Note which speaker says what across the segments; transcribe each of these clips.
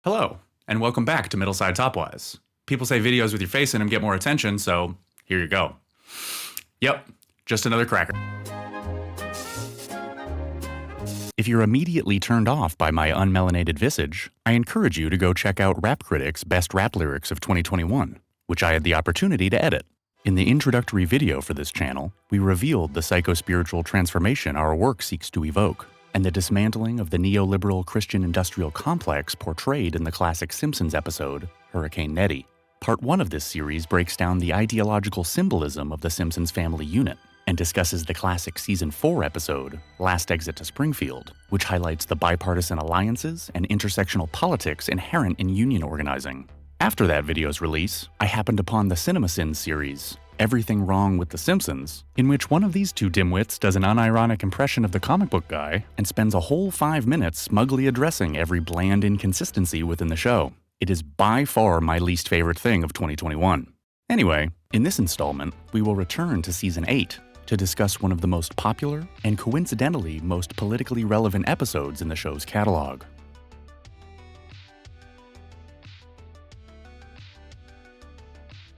Speaker 1: Hello, and welcome back to Middleside Topwise. People say videos with your face in them get more attention, so here you go. Yep, just another cracker. If you're immediately turned off by my unmelanated visage, I encourage you to go check out Rap Critic's Best Rap Lyrics of 2021, which I had the opportunity to edit. In the introductory video for this channel, we revealed the psycho-spiritual transformation our work seeks to evoke, and the dismantling of the neoliberal Christian industrial complex portrayed in the classic Simpsons episode, Hurricane Nettie. Part 1 of this series breaks down the ideological symbolism of the Simpsons family unit, and discusses the classic Season 4 episode, Last Exit to Springfield, which highlights the bipartisan alliances and intersectional politics inherent in union organizing. After that video's release, I happened upon the CinemaSins series, Everything Wrong with The Simpsons, in which one of these two dimwits does an unironic impression of the comic book guy and spends a whole 5 minutes smugly addressing every bland inconsistency within the show. It is by far my least favorite thing of 2021. Anyway, in this installment, we will return to Season 8 to discuss one of the most popular and coincidentally most politically relevant episodes in the show's catalog.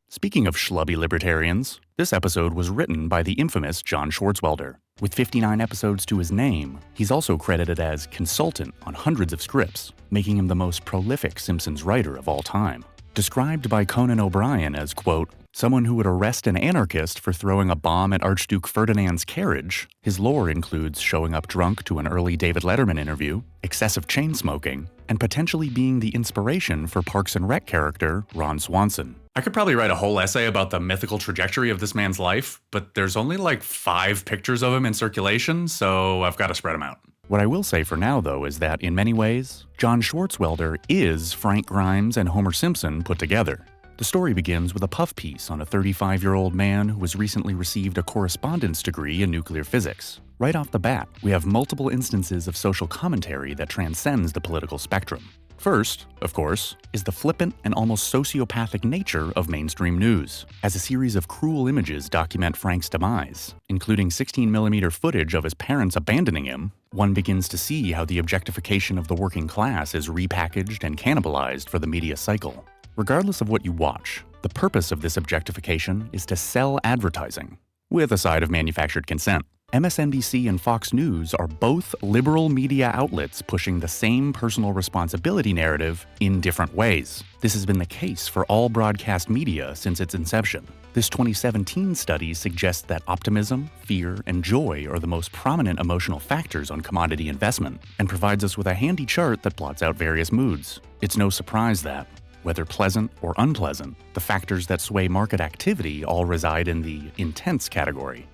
Speaker 1: Speaking of schlubby libertarians, this episode was written by the infamous John Swartzwelder. With 59 episodes to his name, he's also credited as consultant on hundreds of scripts, making him the most prolific Simpsons writer of all time. Described by Conan O'Brien as, quote, someone who would arrest an anarchist for throwing a bomb at Archduke Ferdinand's carriage, his lore includes showing up drunk to an early David Letterman interview, excessive chain smoking, and potentially being the inspiration for Parks and Rec character Ron Swanson. I could probably write a whole essay about the mythical trajectory of this man's life, but there's only like 5 pictures of him in circulation, so I've got to spread them out. What I will say for now, though, is that in many ways, John Swartzwelder is Frank Grimes and Homer Simpson put together. The story begins with a puff piece on a 35-year-old man who has recently received a correspondence degree in nuclear physics. Right off the bat, we have multiple instances of social commentary that transcends the political spectrum. First, of course, is the flippant and almost sociopathic nature of mainstream news, as a series of cruel images document Frank's demise, including 16mm footage of his parents abandoning him. One begins to see how the objectification of the working class is repackaged and cannibalized for the media cycle. Regardless of what you watch, the purpose of this objectification is to sell advertising, with a side of manufactured consent. MSNBC and Fox News are both liberal media outlets pushing the same personal responsibility narrative in different ways. This has been the case for all broadcast media since its inception. This 2017 study suggests that optimism, fear, and joy are the most prominent emotional factors on commodity investment, and provides us with a handy chart that plots out various moods. It's no surprise that, whether pleasant or unpleasant, the factors that sway market activity all reside in the intense category.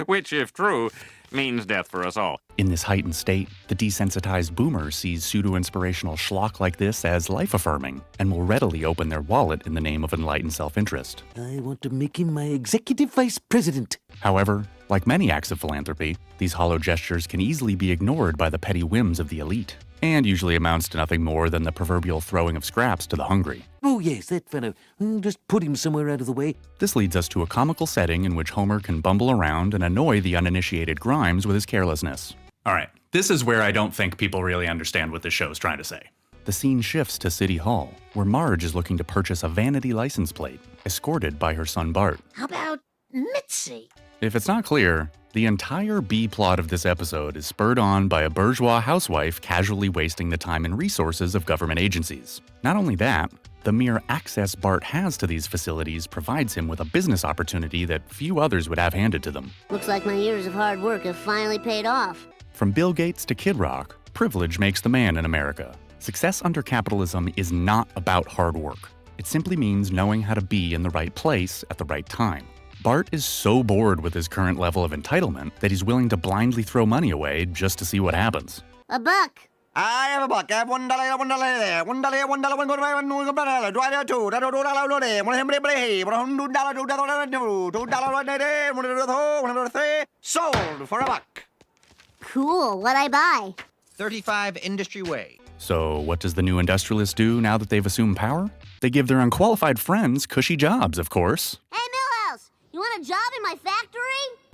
Speaker 2: Which, if true, means death for us all.
Speaker 1: In this heightened state, the desensitized boomer sees pseudo-inspirational schlock like this as life-affirming, and will readily open their wallet in the name of enlightened self-interest.
Speaker 3: I want to make him my executive vice president.
Speaker 1: However, like many acts of philanthropy, these hollow gestures can easily be ignored by the petty whims of the elite, and usually amounts to nothing more than the proverbial throwing of scraps to the hungry.
Speaker 3: Oh yes, that fellow. Just put him somewhere out of the way.
Speaker 1: This leads us to a comical setting in which Homer can bumble around and annoy the uninitiated Grimes with his carelessness. Alright, this is where I don't think people really understand what this show is trying to say. The scene shifts to City Hall, where Marge is looking to purchase a vanity license plate, escorted by her son Bart.
Speaker 4: How about Mitzi?
Speaker 1: If it's not clear, the entire B-plot of this episode is spurred on by a bourgeois housewife casually wasting the time and resources of government agencies. Not only that, the mere access Bart has to these facilities provides him with a business opportunity that few others would have handed to them.
Speaker 4: Looks like my years of hard work have finally paid off.
Speaker 1: From Bill Gates to Kid Rock, privilege makes the man in America. Success under capitalism is not about hard work. It simply means knowing how to be in the right place at the right time. Bart is so bored with his current level of entitlement that he's willing to blindly throw money away just to see what happens.
Speaker 4: $1.
Speaker 5: I have a buck. I have $1 there. $1, $1, do I have two? $2, sold for $1.
Speaker 4: Cool, what'd I buy?
Speaker 5: 35 Industry Way.
Speaker 1: So what does the new industrialist do now that they've assumed power? They give their unqualified friends cushy jobs, of course.
Speaker 4: Hey, Millhouse, you want a job in my factory?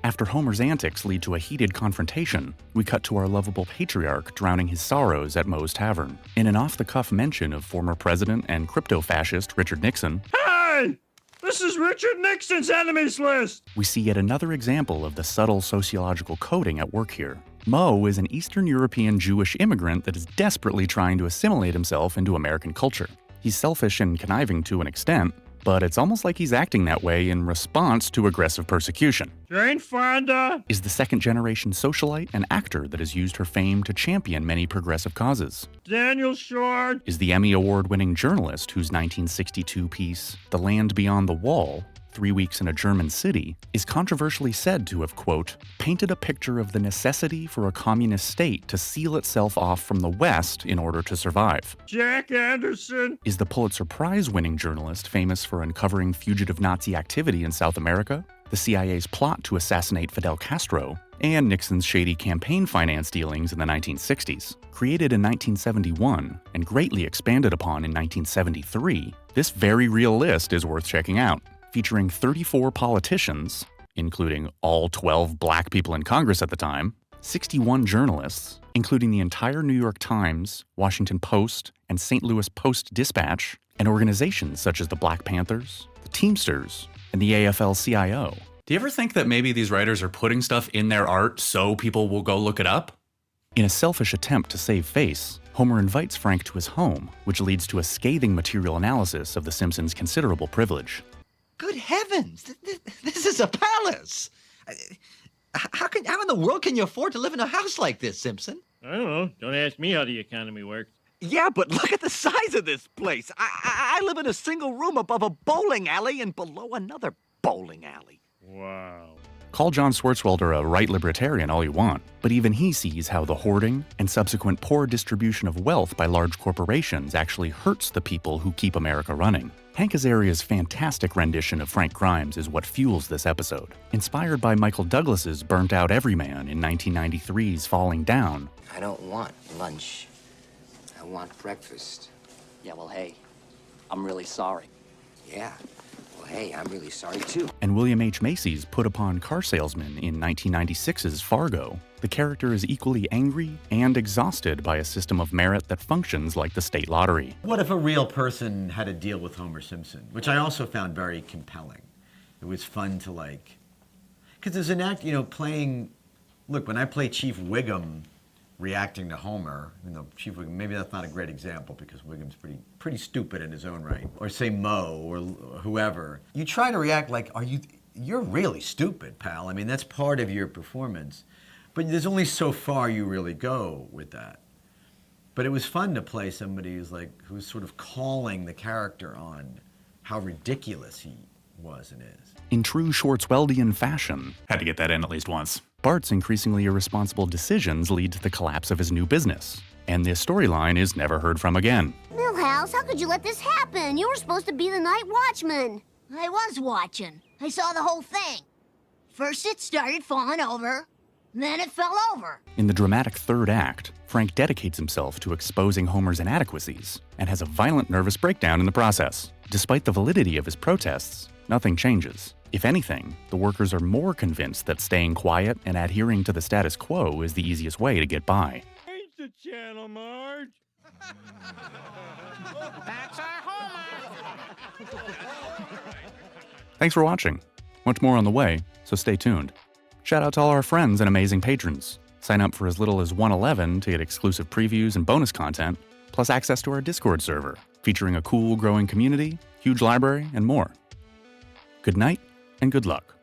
Speaker 1: After Homer's antics lead to a heated confrontation, we cut to our lovable patriarch drowning his sorrows at Moe's Tavern. In an off-the-cuff mention of former president and crypto-fascist Richard Nixon,
Speaker 6: Hey! This is Richard Nixon's enemies list!
Speaker 1: we see yet another example of the subtle sociological coding at work here. Moe is an Eastern European Jewish immigrant that is desperately trying to assimilate himself into American culture. He's selfish and conniving to an extent, but it's almost like he's acting that way in response to aggressive persecution.
Speaker 6: Jane Fonda!
Speaker 1: Is the second-generation socialite and actor that has used her fame to champion many progressive causes.
Speaker 6: Daniel Short!
Speaker 1: Is the Emmy Award-winning journalist whose 1962 piece, The Land Beyond the Wall, 3 Weeks in a German City, is controversially said to have, quote, painted a picture of the necessity for a communist state to seal itself off from the West in order to survive.
Speaker 6: Jack Anderson!
Speaker 1: Is the Pulitzer Prize-winning journalist famous for uncovering fugitive Nazi activity in South America, the CIA's plot to assassinate Fidel Castro, and Nixon's shady campaign finance dealings in the 1960s. Created in 1971 and greatly expanded upon in 1973, this very real list is worth checking out. Featuring 34 politicians, including all 12 black people in Congress at the time, 61 journalists, including the entire New York Times, Washington Post, and St. Louis Post-Dispatch, and organizations such as the Black Panthers, the Teamsters, and the AFL-CIO. Do you ever think that maybe these writers are putting stuff in their art so people will go look it up? In a selfish attempt to save face, Homer invites Frank to his home, which leads to a scathing material analysis of The Simpsons' considerable privilege.
Speaker 7: Good heavens! This is a palace! How in the world can you afford to live in a house like this, Simpson?
Speaker 6: I don't know. Don't ask me how the economy works.
Speaker 5: Yeah, but look at the size of this place. I live in a single room above a bowling alley and below another bowling alley.
Speaker 6: Wow.
Speaker 1: Call John Swartzwelder a right libertarian all you want, but even he sees how the hoarding and subsequent poor distribution of wealth by large corporations actually hurts the people who keep America running. Hank Azaria's fantastic rendition of Frank Grimes is what fuels this episode. Inspired by Michael Douglas's burnt-out everyman in 1993's Falling Down.
Speaker 8: I don't want lunch. I want breakfast.
Speaker 9: Yeah, well, hey, I'm really sorry.
Speaker 8: Yeah. Well, hey, I'm really sorry, too.
Speaker 1: And William H. Macy's put-upon car salesman in 1996's Fargo, the character is equally angry and exhausted by a system of merit that functions like the state lottery.
Speaker 7: What if a real person had to deal with Homer Simpson? Which I also found very compelling. It was fun to because there's an act, playing, look, when I play Chief Wiggum reacting to Homer, Chief Wiggum, maybe that's not a great example because Wiggum's pretty stupid in his own right. Or say Moe or whoever. You try to react like, you're really stupid, pal. I mean, that's part of your performance. But there's only so far you really go with that. But it was fun to play somebody who's sort of calling the character on how ridiculous he was and is.
Speaker 1: In true Schwartzweldian fashion, had to get that in at least once, Bart's increasingly irresponsible decisions lead to the collapse of his new business. And this storyline is never heard from again.
Speaker 4: Milhouse, how could you let this happen? You were supposed to be the night watchman.
Speaker 10: I was watching. I saw the whole thing. First it started falling over, then it fell over.
Speaker 1: In the dramatic third act, Frank dedicates himself to exposing Homer's inadequacies and has a violent nervous breakdown in the process. Despite the validity of his protests, nothing changes. If anything, the workers are more convinced that staying quiet and adhering to the status quo is the easiest way to get by.
Speaker 6: Change the channel, Marge.
Speaker 2: That's our Homer.
Speaker 1: Thanks for watching. Much more on the way, so stay tuned. Shout out to all our friends and amazing patrons. Sign up for as little as $1.11 to get exclusive previews and bonus content, plus access to our Discord server, featuring a cool, growing community, huge library, and more. Good night, and good luck.